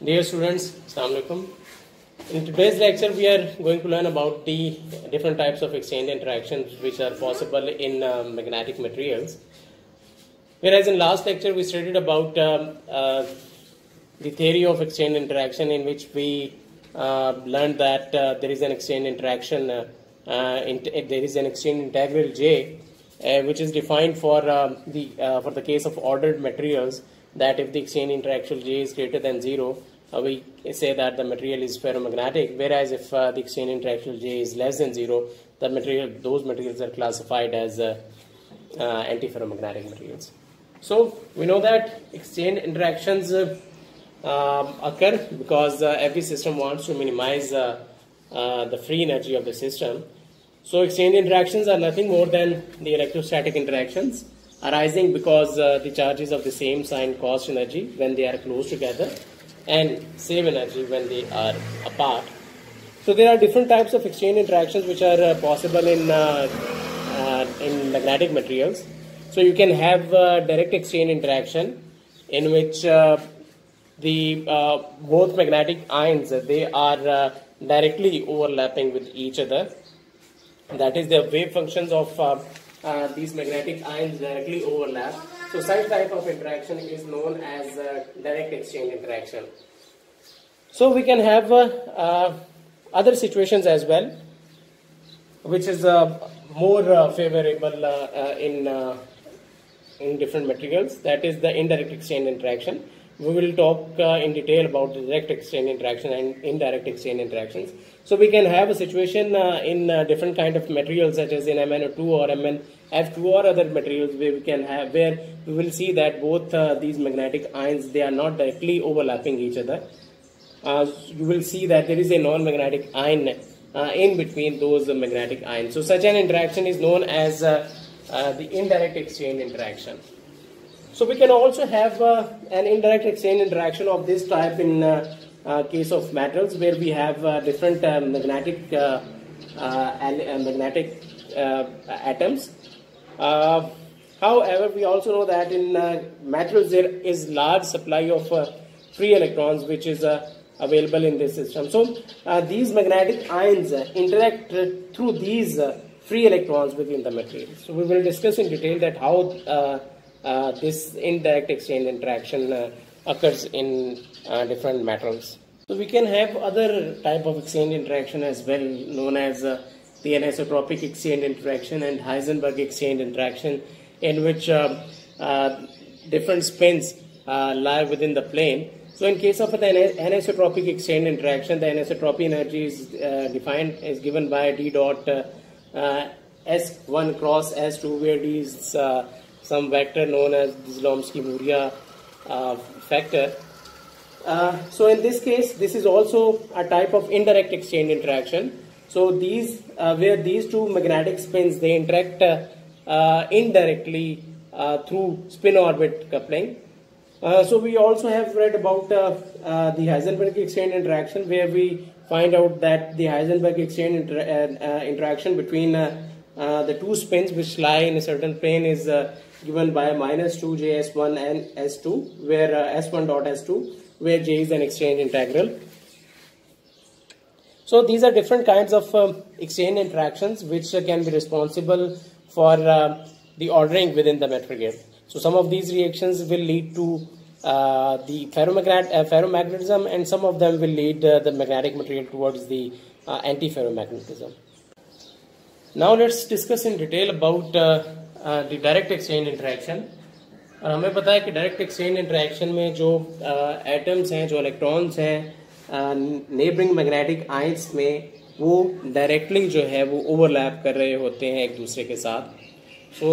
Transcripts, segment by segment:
Dear students, Assalamu alaikum. In today's lecture, we are going to learn about the different types of exchange interactions which are possible in magnetic materials. Whereas in last lecture, we studied about the theory of exchange interaction, in which we learned that there is an exchange interaction, there is an exchange integral J, which is defined for the case of ordered materials, that if the exchange interaction J is greater than 0, we say that the material is ferromagnetic, whereas if the exchange interaction J is less than 0, those materials are classified as antiferromagnetic materials. So we know that exchange interactions occur because every system wants to minimize the free energy of the system. So exchange interactions are nothing more than the electrostatic interactions arising because the charges of the same sign cost energy when they are close together and save energy when they are apart. So there are different types of exchange interactions which are possible in magnetic materials. So you can have direct exchange interaction in which both magnetic ions, they are directly overlapping with each other. That is, the wave functions of these magnetic ions directly overlap. So such type of interaction is known as direct exchange interaction. So we can have other situations as well, which is more favorable in different materials. That is the indirect exchange interaction. We will talk in detail about the direct exchange interaction and indirect exchange interactions. So we can have a situation in different kind of materials, such as in MnO2 or MnF2 or other materials, where we will see that both these magnetic ions, they are not directly overlapping each other. You will see that there is a non-magnetic ion in between those magnetic ions. So such an interaction is known as the indirect exchange interaction. So we can also have an indirect exchange interaction of this type in case of metals, where we have different magnetic atoms. However, we also know that in metals there is large supply of free electrons which is available in this system. So these magnetic ions interact through these free electrons within the material. So we will discuss in detail that how this indirect exchange interaction occurs in different metals. So we can have other type of exchange interaction as well, known as the anisotropic exchange interaction and Heisenberg exchange interaction, in which different spins lie within the plane. So in case of an anisotropic exchange interaction, the anisotropy energy is given by d dot S1 cross S2, where d is some vector known as the Zlomsky-Muria factor. So in this case, this is also a type of indirect exchange interaction. So these, where these two magnetic spins, they interact indirectly through spin-orbit coupling. So we also have read about the Heisenberg exchange interaction, where we find out that the Heisenberg exchange interaction between the two spins which lie in a certain plane is given by -2j S1 and S2, where S1 dot S2, where J is an exchange integral. So these are different kinds of exchange interactions which can be responsible for the ordering within the material. So some of these reactions will lead to the ferromagnetism, and some of them will lead the magnetic material towards the antiferromagnetism. Now let's discuss in detail about the direct exchange interaction. और हमें पता है कि direct exchange interaction में जो atoms हैं, जो electrons हैं नेबरिंग मैग्नेटिक आयंस में, वो डायरेक्टली जो है वो ओवरलैप कर रहे होते हैं एक दूसरे के साथ. सो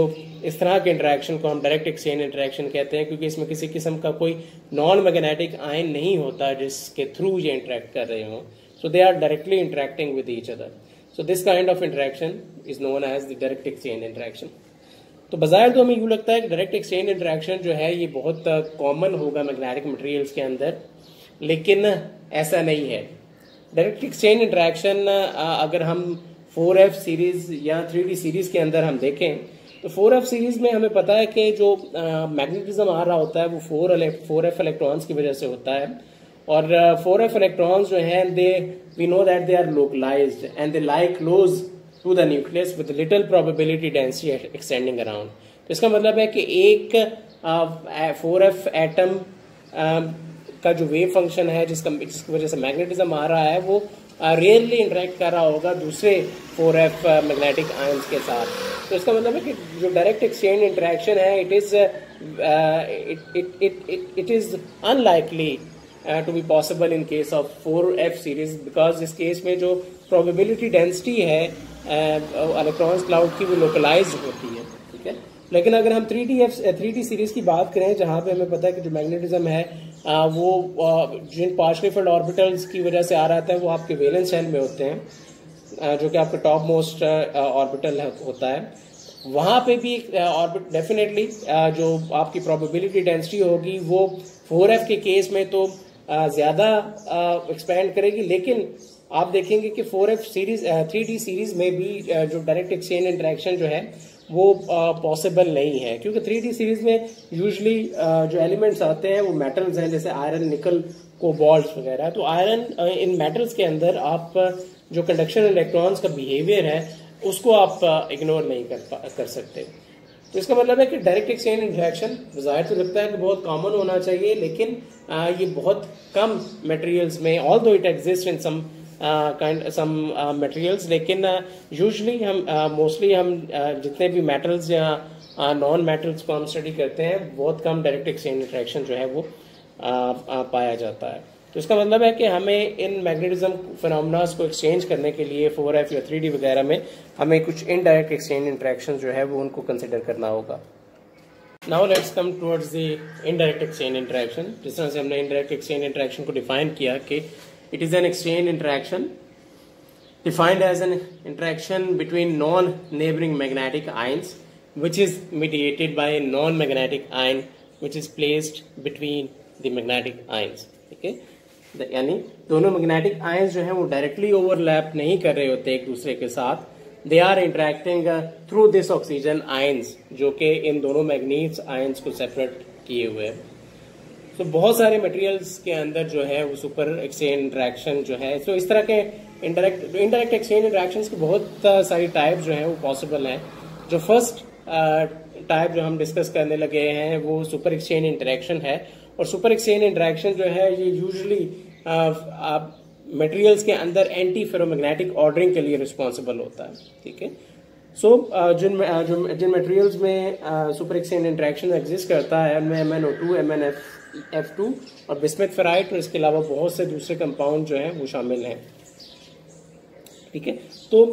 इस तरह के इंटरेक्शन को हम डायरेक्ट एक्सचेंज इंटरेक्शन कहते हैं, क्योंकि इसमें किसी किस्म का कोई नॉन मैग्नेटिक आयन नहीं होता जिसके थ्रू ये इंटरेक्ट कर रहे हों. So they are directly interacting with each other. So this kind of interaction is known as the direct exchange interaction. तो बाजार तो हमें यूँ लगता है कि डायरेक्ट एक्सचेंज इंटरेक्शन जो है ये बहुत कॉमन होगा मैग्नेटिक मटेरियल्स के अंदर, लेकिन ऐसा नहीं है. डायरेक्ट एक्सचेंज इंटरेक्शन अगर हम 4F सीरीज या 3D सीरीज के अंदर हम देखें, तो 4F सीरीज में हमें पता है कि जो मैग्नेटिज्म आ रहा होता है वो 4F इलेक्ट्रॉन्स की वजह से होता है, और 4f इलेक्ट्रॉन्स जो हैं we know that they are localised and they lie close to the nucleus with little probability density extending around. तो इसका मतलब है कि एक 4f एटम का जो वेव फंक्शन है जिसकी वजह से मैग्नेटिज्म आ रहा है वो रेयरली इंटरेक्ट कर रहा होगा दूसरे 4f मैग्नेटिक आयंस के साथ। तो इसका मतलब है कि जो डायरेक्ट एक्सचेंज इंटरेक्शन है it is unlikely to be possible in case of 4f series, because इस केस में जो प्रोबेबिलिटी डेंसिटी है इलेक्ट्रॉन्स क्लाउड की वो लोकलाइज होती है, ठीक है। लेकिन अगर हम 3D सीरीज की बात करें जहां पे हमें पता है कि जो मैग्नेटिज्म है वो जिन पार्शियली फिल्ड ऑर्बिटल्स की वजह से आ रहा है वो आपके वैलेंस शेल में होते हैं, जो कि आपका टॉप मोस्ट ऑर्बिटल होता है। वहां पे भी ऑर्बिट डेफिनेटली जो आपकी प्रोबेबिलिटी डेंसिटी होगी वो 4f के केस में तो ज्यादा एक्सपेंड करेगी, लेकिन आप देखेंगे कि 4f सीरीज 3D सीरीज में भी जो डायरेक्ट एक्सचेंज इंटरेक्शन जो है वो पॉसिबल नहीं है, क्योंकि 3D सीरीज में यूजुअली जो एलिमेंट्स आते हैं वो मेटल्स हैं, जैसे आयरन, निकल, कोबाल्ट वगैरह। तो आयरन इन मेटल्स के अंदर आप जो कंडक्शन इलेक्ट्रॉन्स का बिहेवियर है उसको आप इग्नोर नहीं कर सकते। तो इसका मतलब है कि डायरेक्ट एक्सचेंज इंटरेक्शन जाहिर तो लगता है कि बहुत कॉमन होना चाहिए, लेकिन ये बहुत कम मटेरियल्स में, although it exist in some materials, लेकिन यूजुअली हम मोस्टली हम जितने भी मेटल्स या नॉन मेटल्स को हम स्टडी करते हैं बहुत कम डायरेक्ट एक्सचेंज इंटरेक्शन जो है वो पाया जाता है। तो इसका मतलब है कि हमें इन मैग्नेटिज्म फिनोमेनास को एक्सचेंज करने के लिए 4f या 3D वगैरह में हमें कुछ इनडायरेक्ट एक्सचेंज इंटरेक्शन जो है वो उनको कंसिडर करना होगा। Now let's come towards the indirect exchange interaction. जिस तरह से हमने इनडायरेक्ट एक्सचेंज इंटरेक्शन को डिफाइन किया कि it is an exchange interaction defined as an interaction between non-neighboring magnetic ions which is mediated by a non-magnetic ion which is placed between the magnetic ions, okay? यानी दोनों magnetic ions जो हैं वो directly overlap नहीं कर रहे होते एक दूसरे के साथ, they are interacting through this oxygen ions जो कि इन दोनों मैग्नीट्स आयंस को सेपरेट किए हुए हैं। तो बहुत सारे मटेरियल्स के अंदर जो है वो सुपर एक्सचेंज इंटरेक्शन जो है, तो इस तरह के इनडायरेक्ट एक्सचेंज इंटरेक्शंस की बहुत सारी टाइप जो है वो पॉसिबल हैं। जो फर्स्ट टाइप जो हम डिस्कस करने लगे हैं वो सुपर एक्सचेंज इंटरेक्शन है, और सुपर एक्सचेंज इंटरेक्शन जो है ये यूजुअली मटेरियल्स के अंदर एंटी फेरोमैग्नेटिक ऑर्डरिंग के लिए रिस्पॉन्सिबल होता है, ठीक है। सो जिन मटेरियल्स में सुपर एक्सचेंज इंटरेक्शन एग्जिस्ट करता है उनमें MnO2, MnF2 और बिस्मथ फेराइट और इसके अलावा बहुत से दूसरे कंपाउंड जो हैं वो शामिल हैं, ठीक है। तो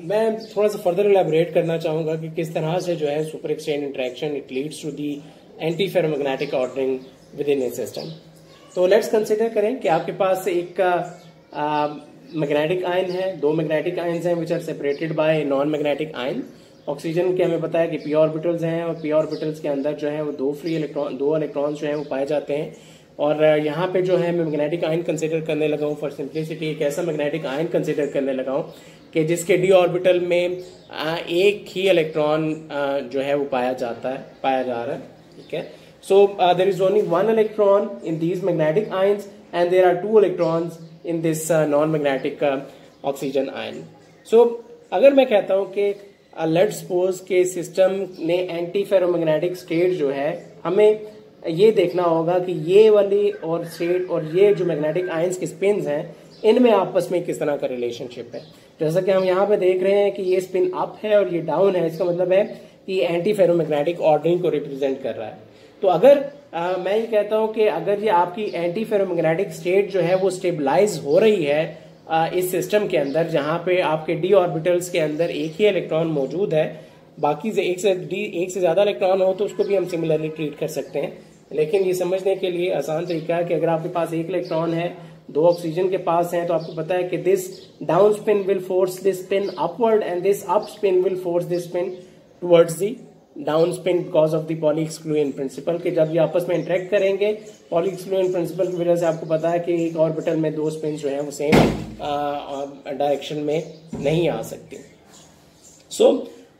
मैं थोड़ा सा फर्दर इलैबोरेट करना चाहूंगा कि किस तरह से जो है super exchange interaction it leads to the anti ferromagnetic ordering within a system. तो लेट्स कंसिडर करें कि आपके पास एक मैग्नेटिक आयन है, दो मैग्नेटिक आयंस हैं which are separated by non magnetic ion. Oxygen के हमें पता है कि p ऑर्बिटल्स हैं, और p ऑर्बिटल्स के अंदर जो है वो दो इलेक्ट्रॉन्स जो हैं वो पाए जाते हैं। और यहाँ पे जो है मैं मैग्नेटिक आयन कंसिडर करने लगा हूँ फॉर सिंप्लिसिटी, एक ऐसा मैग्नेटिक आयन कंसिडर करने लगा हूँ कि जिसके d ऑर्बिटल में एक ही इलेक्ट्रॉन जो है वो पाया जा रहा है, ठीक है। So there is only one electron in these magnetic ions and there are two electrons in this non magnetic oxygen ion. So अगर मैं कहता हूं कि लेट्स सपोज के सिस्टम ने एंटी फेरोमैग्नेटिक स्टेट जो है, हमें ये देखना होगा कि ये वाली और स्टेट और ये जो मैग्नेटिक आयंस के स्पिन्स हैं इनमें आपस में किस तरह का रिलेशनशिप है। जैसा कि हम यहाँ पे देख रहे हैं कि ये स्पिन अप है और ये डाउन है, इसका मतलब है कि ये एंटी फेरोमैग्नेटिक ऑर्डरिंग को रिप्रेजेंट कर रहा है। तो अगर मैं ये कहता हूं कि अगर ये आपकी एंटी फेरोमैग्नेटिक स्टेट जो है वो स्टेबलाइज हो रही है इस सिस्टम के अंदर, जहां पे आपके d ऑर्बिटल्स के अंदर एक ही इलेक्ट्रॉन मौजूद है, बाकी से एक से ज्यादा इलेक्ट्रॉन हो तो उसको भी हम सिमिलरली ट्रीट कर सकते हैं। लेकिन ये समझने के लिए आसान तरीका है कि अगर आपके पास एक इलेक्ट्रॉन है, दो ऑक्सीजन के पास है, तो आपको पता है कि this down spin will force this spin upward and this up spin will force this spin towards the down spin because of the Pauli exclusion principal. कि जब ये आपस में इंटरेक्ट करेंगे पॉली एक्सक्लूजन प्रिंसिपल की वजह से आपको पता है कि एक ऑर्बिटल में दो स्पिन जो है वो सेम डायरेक्शन में नहीं आ सकती। सो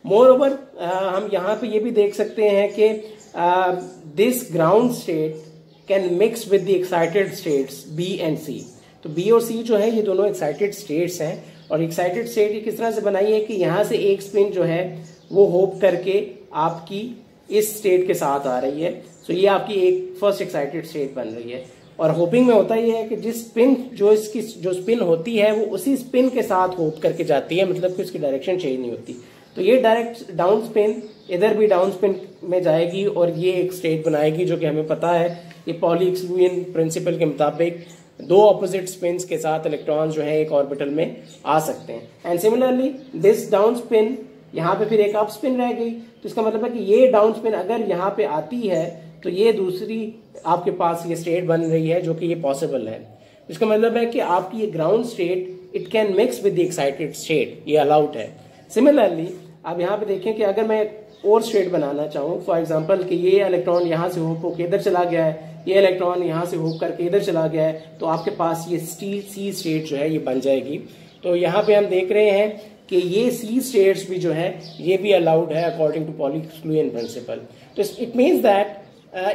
मोर ओवर हम यहाँ पे ये भी देख सकते हैं कि this ground state can mix with the excited states B and C. तो बी और सी जो है ये दोनों एक्साइटेड स्टेट्स हैं, और एक्साइटेड स्टेट ये किस तरह से बनाई है कि यहाँ से एक स्पिन जो है वो होप करके आपकी इस स्टेट के साथ आ रही है। सो ये आपकी एक फर्स्ट एक्साइटेड स्टेट बन रही है। और होपिंग में होता ये है कि जिस स्पिन जो इसकी जो स्पिन होती है वो उसी स्पिन के साथ होप करके जाती है, मतलब कि उसकी डायरेक्शन चेंज नहीं होती। तो ये डायरेक्ट डाउन स्पिन इधर भी डाउन स्पिन में जाएगी और ये एक स्टेट बनाएगी, जो कि हमें पता है ये पॉली एक्सक्लूजन प्रिंसिपल के मुताबिक दो ऑपोजिट स्पिन्स के साथ इलेक्ट्रॉन जो है एक ऑर्बिटल में आ सकते हैं। And similarly this down spin, यहाँ पे फिर एक अप स्पिन रह गई, तो इसका मतलब है कि ये डाउन स्पिन अगर यहाँ पे आती है तो ये दूसरी आपके पास ये स्टेट बन रही है, जो कि ये पॉसिबल है। इसका मतलब है कि आपकी ये ground state it can mix with the excited state, ये अलाउड है। सिमिलरली आप यहाँ पे देखें कि अगर मैं और स्टेट बनाना चाहूँ, फॉर एग्जांपल कि ये इलेक्ट्रॉन यहाँ से होप होकर इधर चला गया है, ये इलेक्ट्रॉन यहाँ से होप करके इधर चला गया है, तो आपके पास ये सी स्टेट जो है ये बन जाएगी। तो यहाँ पे हम देख रहे हैं कि ये सी स्टेट्स भी जो है ये भी अलाउड है according to Pauli exclusion principle. तो इट मीन्स दैट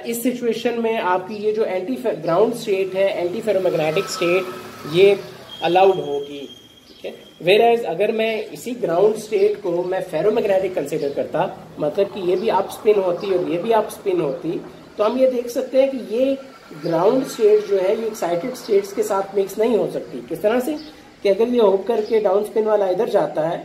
इस सिचुएशन में आपकी ये जो एंटी ग्राउंड स्टेट है, एंटी फेरोमैग्नेटिक स्टेट, ये अलाउड होगी, ठीक है। वेयरएज अगर मैं इसी ग्राउंड स्टेट को मैं फेरोमैग्नेटिक कंसिडर करता, मतलब कि ये भी अप स्पिन होती और ये भी अप स्पिन होती, तो हम ये देख सकते हैं कि ये ग्राउंड स्टेट जो है ये एक्साइटेड स्टेट्स के साथ मिक्स नहीं हो सकती। किस तरह से कि अगर ये होप करके डाउन स्पिन वाला इधर जाता है,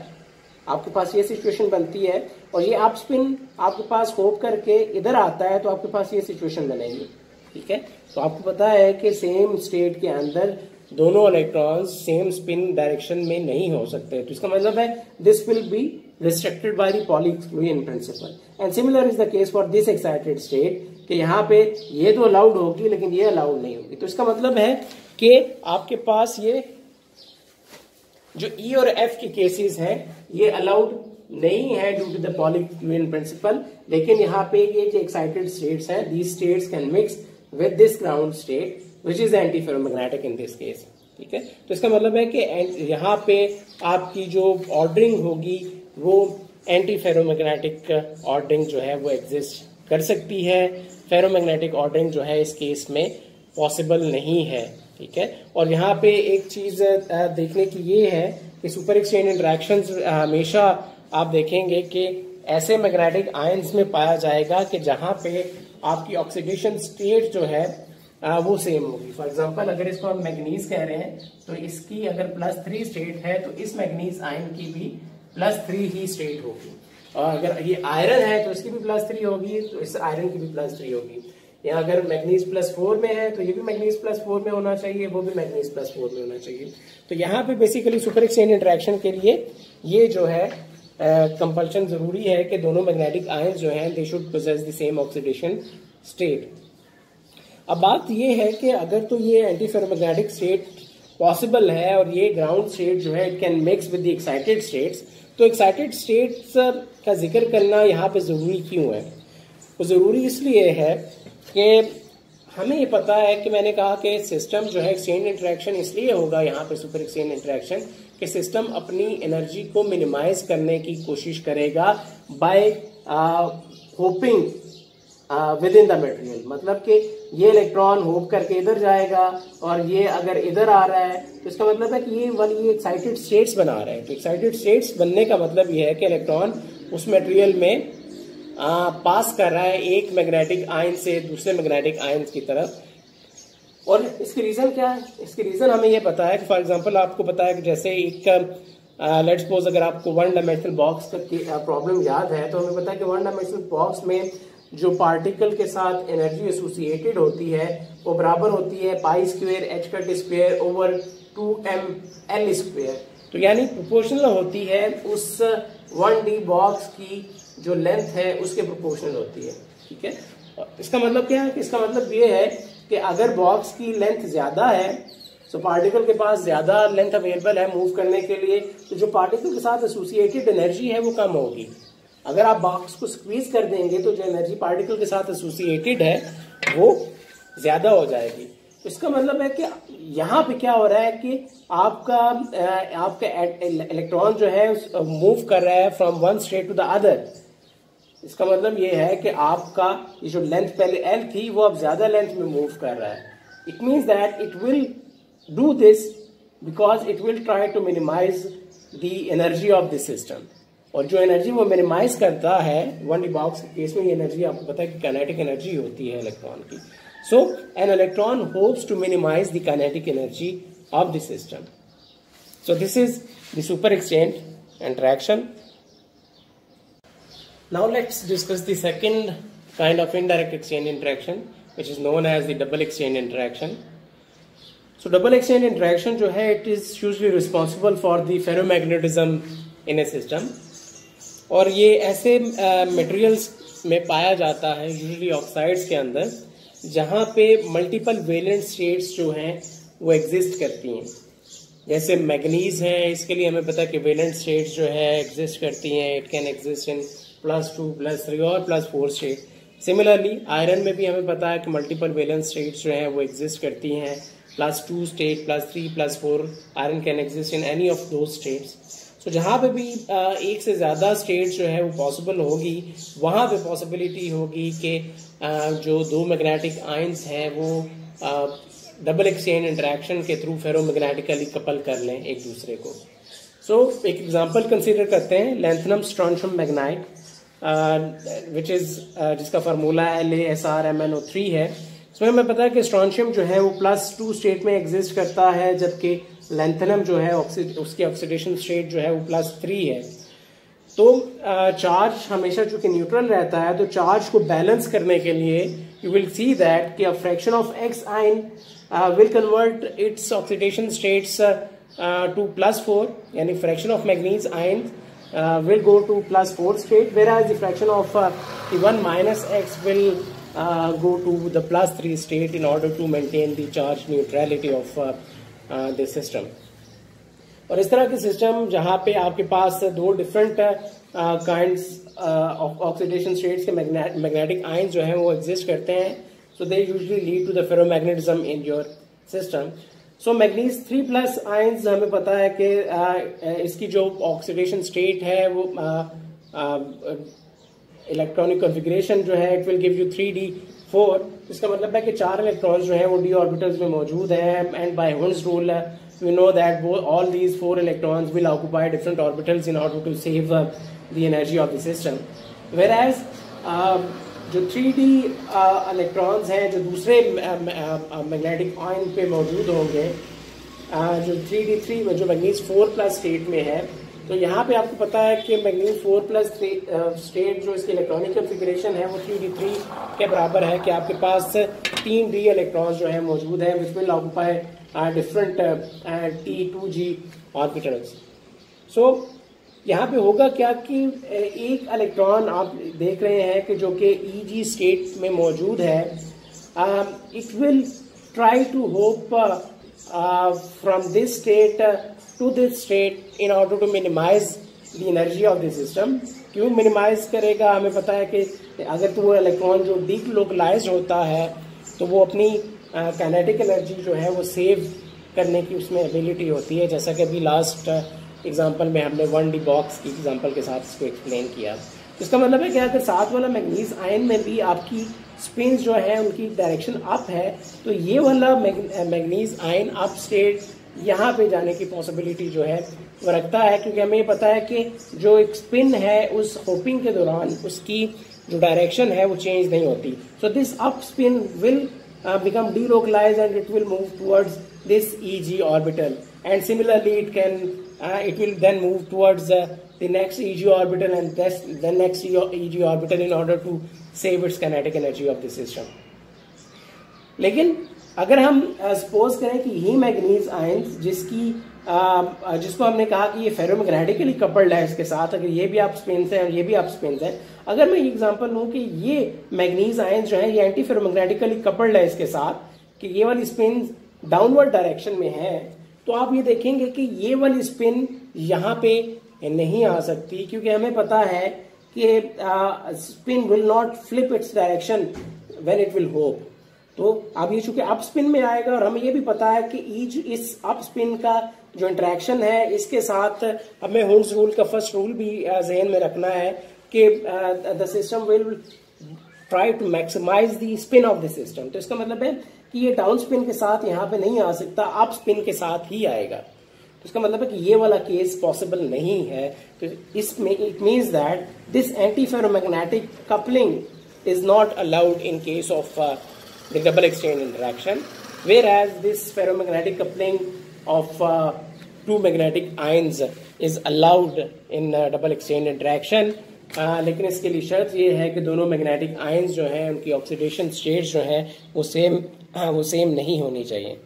आपके पास ये सिचुएशन बनती है, और ये अप स्पिन आपके पास होप करके इधर आता है, तो आपके पास ये सिचुएशन बनेगी, ठीक है। तो आपको पता है कि सेम स्टेट के अंदर दोनों इलेक्ट्रॉन्स सेम स्पिन डायरेक्शन में नहीं हो सकते। तो इसका मतलब है this will be restricted by the Pauli exclusion principal. And similar is the case for this excited state, कि यहाँ पे ये तो अलाउड होगी लेकिन ये अलाउड नहीं होगी। तो इसका मतलब है कि आपके पास ये जो ई और एफ के केसेस हैं ये अलाउड नहीं है due to the Pauli exclusion principle, लेकिन यहाँ पे ये जो एक्साइटेड स्टेट्स हैं, these states can mix with this ground state which is anti ferromagnetic in this case, ठीक है। तो इसका मतलब है कि यहाँ पे आपकी जो ऑर्डरिंग होगी वो एंटी फेरोमैग्नेटिक ऑर्डरिंग जो है वो एग्जिस्ट कर सकती है। फेरोमैग्नेटिक ऑर्डरिंग जो है इस केस में पॉसिबल नहीं है, ठीक है। और यहाँ पे एक चीज देखने की ये है कि सुपर एक्सचेंज इंटरेक्शंस हमेशा आप देखेंगे कि ऐसे मैग्नेटिक आयंस में पाया जाएगा कि जहां पे आपकी ऑक्सीडेशन स्टेट जो है वो सेम होगी। फॉर एग्जांपल अगर इसको हम मैग्नीज कह रहे हैं, तो इसकी अगर +3 स्टेट है तो इस मैग्नीज आयन की भी +3 ही स्टेट होगी, और अगर ये आयरन है तो इसकी भी +3 होगी, तो इस आयरन की भी +3 होगी। या अगर मैग्नीज +4 में है तो ये भी मैग्नीज +4 में होना चाहिए, वो भी मैग्नीज +4 में होना चाहिए। तो यहाँ पे बेसिकली सुपर एक्सचेंज इंटरेक्शन के लिए ये जो है कंपल्शन जरूरी है कि दोनों मैग्नेटिक आयंस जो हैं they should possess the same oxidation state. अब बात ये है कि अगर तो ये एंटी फेरोमैग्नेटिक स्टेट पॉसिबल है और ये ग्राउंड स्टेट जो है it can mix with the excited states, तो एक्साइटेड स्टेट्स का जिक्र करना यहाँ पे जरूरी क्यों है? वो जरूरी इसलिए है कि हमें ये पता है कि मैंने कहा कि सिस्टम जो है एक्सचेंज इंटरेक्शन इसलिए होगा यहाँ पे सुपर एक्सचेंज इंटरेक्शन कि सिस्टम अपनी एनर्जी को मिनिमाइज करने की कोशिश करेगा by hopping within the material. मतलब कि ये इलेक्ट्रॉन होप करके इधर जाएगा और ये अगर इधर आ रहा है तो इसका मतलब है कि ये एक्साइटेड स्टेट्स बना रहे हैं। तो एक्साइटेड स्टेट्स बनने का मतलब ये है कि इलेक्ट्रॉन उस मटेरियल में पास कर रहा है एक मैग्नेटिक आयन से दूसरे मैग्नेटिक आयन की तरफ। और इसकी रीजन क्या है? इसकी रीजन हमें ये पता है कि फॉर एग्जांपल आपको पता है कि जैसे एक लेट्स सपोज अगर आपको 1 डायमेंशनल बॉक्स का प्रॉब्लम याद है, तो हमें पता है कि 1 डायमेंशनल बॉक्स में जो पार्टिकल के साथ एनर्जी एसोसिएटेड होती है वो बराबर होती है π²h² ओवर 2ml²। तो यानी प्रोपोर्शनल होती है उस 1D बॉक्स की जो लेंथ है उसके प्रोपोर्शनल होती है, ठीक है। इसका मतलब क्या है? इसका मतलब ये है कि अगर बॉक्स की लेंथ ज्यादा है तो पार्टिकल के पास ज्यादा लेंथ अवेलेबल है मूव करने के लिए, तो जो पार्टिकल के साथ एसोसिएटेड एनर्जी है वो कम होगी। अगर आप बॉक्स को स्क्वीज कर देंगे तो जो एनर्जी पार्टिकल के साथ एसोसिएटेड है वो ज्यादा हो जाएगी। तो इसका मतलब है कि यहाँ पे क्या हो रहा है कि आपका इलेक्ट्रॉन जो है मूव कर रहा है from one state to the other, इसका मतलब ये है कि आपका ये जो लेंथ पहले एल थी वो अब ज्यादा लेंथ में मूव कर रहा है. It means that it will do this because it will try to minimise the energy of the system. और जो एनर्जी वो मिनिमाइज करता है 1D बॉक्स के केस में, ये एनर्जी आपको पता है कि काइनेटिक एनर्जी होती है इलेक्ट्रॉन की. So an electron hops to minimise the kinetic energy of the system. So this is the super exchange interaction. Now let's discuss the second kind of indirect exchange interaction, which is known as the double exchange interaction. So double exchange interaction जो है, it is usually responsible for the ferromagnetism in a system. और ये ऐसे materials में पाया जाता है usually oxides के अंदर, जहाँ पे multiple valent states जो हैं वो exist करती हैं. जैसे मैग्नीज है, इसके लिए हमें पता है कि वेलेंट स्टेट्स जो है एग्जिस्ट करती हैं. इट कैन एग्जिस्ट इन +2, +3 और +4 स्टेट. सिमिलरली आयरन में भी हमें पता है कि मल्टीपल वेलेंट स्टेट्स जो हैं वो एग्जिस्ट करती हैं. +2 state, +3, +4 iron can exist in any of those states. So जहाँ पे भी एक से ज़्यादा स्टेट्स जो है वो पॉसिबल होगी, वहाँ पे पॉसिबिलिटी होगी कि जो दो मैग्नेटिक आयंस हैं वो डबल एक्सचेंज इंटरेक्शन के थ्रू फेरोमैग्नेटिकली कपल कर लें एक दूसरे को. सो एक एग्जांपल कंसीडर करते हैं, lanthanum strontium Magnite which is जिसका फार्मूला LaSrMnO3 है. इसमें हमें पता है कि स्ट्रॉन्शियम जो है वो +2 स्टेट में एग्जिस्ट करता है, जबकि लैंथनम जो है उसकी ऑक्सीडेशन स्टेट जो है वो +3 है. तो चार्ज हमेशा चूंकि न्यूट्रल रहता है, तो चार्ज को बैलेंस करने के लिए यू विल सी दैट कि a fraction of X ion will convert its oxidation states to +4, यानी fraction of manganese ion will go to +4 state, whereas the fraction of the 1 minus X will go to the +3 state in order to maintain the charge neutrality of the system. और इस तरह के system जहाँ पे आपके पास दो different kinds of oxidation states के magnetic ions जो हैं वो एग्जिस्ट करते हैं. So they usually lead to the ferromagnetism in your system. So manganese 3+ ions हमें पता है कि इसकी जो ऑक्सीडेशन स्टेट है वो इलेक्ट्रॉनिक कॉन्फ़िगरेशन जो है it will give you 3d4. इसका मतलब है कि 4 इलेक्ट्रॉन्स जो है वो d ऑर्बिटल्स में मौजूद हैं. And by Hund's rule we know that all these 4 electrons will occupy different orbitals in order to save the energy of the system. Whereas जो 3D इलेक्ट्रॉन्स हैं जो दूसरे मैग्नेटिक आयन पे मौजूद होंगे, जो 3d3 में जो मैग्नीज 4+ स्टेट में है, तो यहाँ पे आपको पता है कि मैग्नीज 4+ स्टेट जो इसकी इलेक्ट्रॉनिक कॉन्फ़िगरेशन है वो 3d3 के बराबर है कि आपके पास 3d इलेक्ट्रॉन्स जो है मौजूद हैं which will occupy different t2g orbitals. So यहाँ पे होगा क्या कि एक इलेक्ट्रॉन आप देख रहे हैं कि जो कि EG स्टेट में मौजूद है, it will try to hop from this state to this state in order to minimise the energy of the system. क्यों मिनिमाइज करेगा? हमें पता है कि अगर तो वो इलेक्ट्रॉन जो डीलोकलाइज होता है तो वो अपनी काइनेटिक एनर्जी जो है वो सेव करने की उसमें एबिलिटी होती है, जैसा कि अभी लास्ट एग्जाम्पल में हमने 1D बॉक्स की एग्जाम्पल के साथ इसको एक्सप्लेन किया. इसका मतलब है कि अगर साथ वाला मैग्नीज आयन में भी आपकी स्पिन जो है उनकी डायरेक्शन अप है, तो ये वाला मैग्नीज आयन अप स्टेट यहाँ पे जाने की पॉसिबिलिटी जो है वो रखता है, क्योंकि हमें पता है कि जो एक स्पिन है उस होपिंग के दौरान उसकी जो डायरेक्शन है वो चेंज नहीं होती. So this up spin will become delocalized and it will move towards this EG orbital, and similarly it will then move towards the next EG orbital and the next EG orbital in order to save its kinetic energy of the system. लेकिन अगर हम suppose करें कि ये manganese ions जिसको हमने कहा कि ये फेरोमैग्नेटिकली कपल्ड है इसके साथ, अगर ये भी आप स्पिन्स हैं और ये भी आप स्पिन्स हैं, अगर मैं एग्जांपल लूं कि ये मैग्नीज आयंस जो है ये एंटी फेरोमैग्नेटिकली कपल्ड है इसके साथ, कि ये वाली स्पिन डाउनवर्ड डायरेक्शन में है, तो आप ये देखेंगे कि ये वाली स्पिन यहाँ पे नहीं आ सकती, क्योंकि हमें पता है कि spin will not flip its direction when it will hope. तो अब ये चूंकि अप स्पिन में आएगा और हमें ये भी पता है कि इस अप स्पिन का जो इंटरेक्शन है इसके साथ हमें हुन्स रूल का फर्स्ट रूल भी ज़हन में रखना है, कि the system will try to maximise the spin of the system. तो इसका मतलब है कि ये डाउन स्पिन के साथ यहाँ पे नहीं आ सकता, अप स्पिन के साथ ही आएगा। तो इसका मतलब है कि ये वाला केस पॉसिबल नहीं है। तो इसमें it means that this anti ferromagnetic coupling is not allowed in case of the double exchange interaction, whereas this ferromagnetic coupling of two magnetic ions is allowed in double exchange interaction। लेकिन इसके लिए शर्त ये है कि दोनों magnetic ions जो हैं उनकी ऑक्सीडेशन स्टेट्स जो हैं वो सेम नहीं होनी चाहिए।